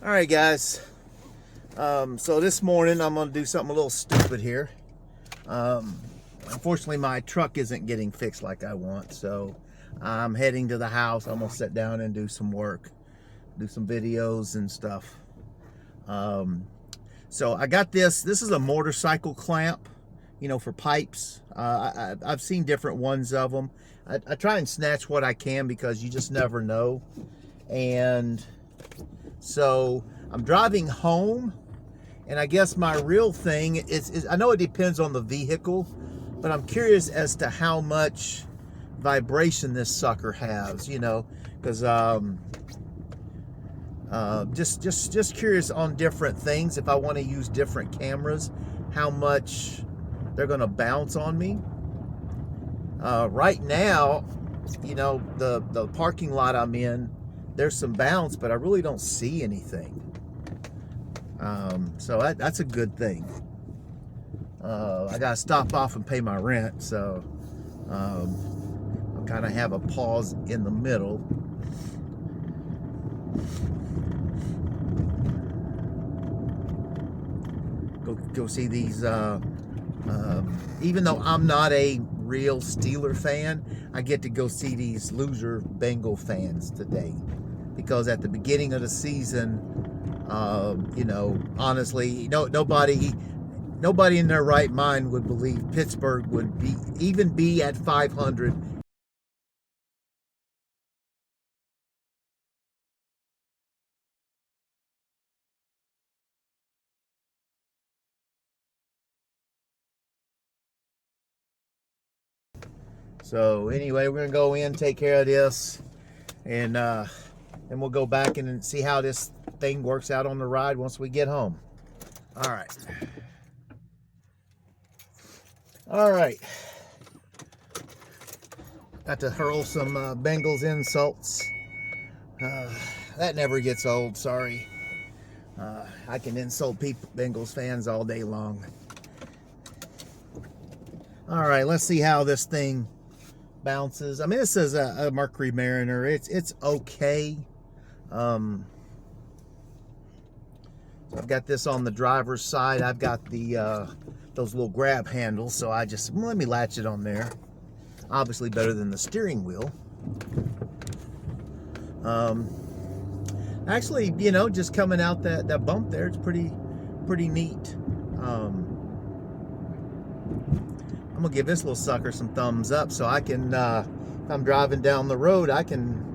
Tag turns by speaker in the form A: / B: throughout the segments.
A: All right, guys. So this morning I'm gonna do something a little stupid here. Unfortunately, my truck isn't getting fixed like I want, so I'm heading to the house. I'm gonna sit down and do some work, do some videos and stuff. So I got this. This is a motorcycle clamp, for pipes. I've seen different ones of them. I try and snatch what I can because you just never know. And so I'm driving home, and I guess my real thing is I know it depends on the vehicle, but I'm curious as to how much vibration this sucker has, because just curious on different things. If I want to use different cameras, how much they're going to bounce on me. Right now, the parking lot I'm in, there's some bounce, but I really don't see anything. So that's a good thing. I gotta stop off and pay my rent, so I'll kind of have a pause in the middle. Go see these. Even though I'm not a real Steeler fan, I get to go see these loser Bengal fans today, because at the beginning of the season, honestly, nobody in their right mind would believe Pittsburgh would even be at 500. So anyway, we're gonna go in, take care of this, and then we'll go back and see how this thing works out on the ride once we get home. All right. Got to hurl some Bengals insults. That never gets old. Sorry. I can insult Bengals fans all day long. All right, let's see how this thing bounces. I mean, this is a Mercury Mariner. It's okay. So I've got this on the driver's side. I've got the those little grab handles, so let me latch it on there. Obviously better than the steering wheel. Actually, just coming out that bump there, it's pretty neat. I'm gonna give this little sucker some thumbs up, so I can, if I'm driving down the road, I can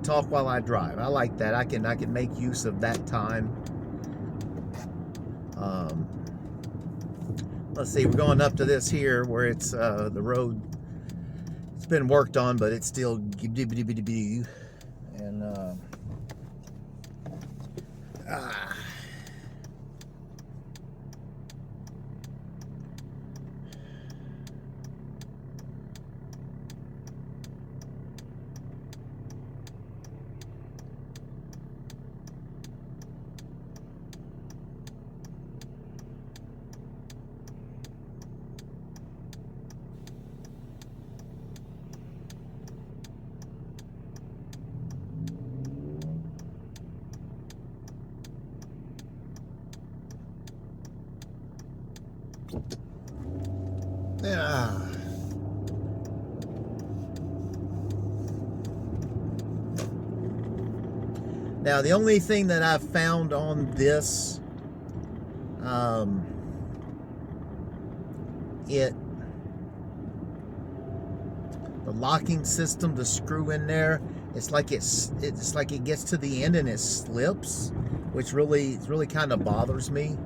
A: talk while I drive. I like that. I can make use of that time. Let's see, we're going up to this here where it's the road. It's been worked on, but it's still and yeah. Now, the only thing that I've found on this, the locking system, the screw in there, it's like it gets to the end and it slips, which really kind of bothers me.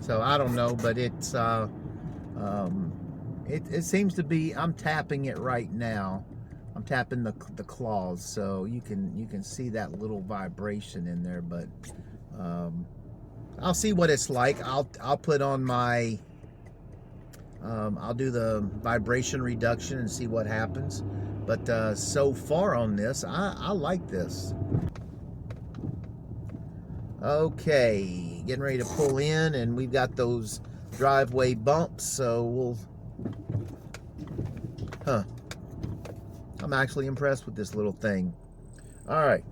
A: So I don't know, but it's it seems to be. I'm tapping it right now. I'm tapping the claws, so you can see that little vibration in there. But I'll see what it's like. I'll put on my I'll do the vibration reduction and see what happens. But so far on this, I like this. Okay, getting ready to pull in, and we've got those driveway bumps, so Huh. I'm actually impressed with this little thing. All right.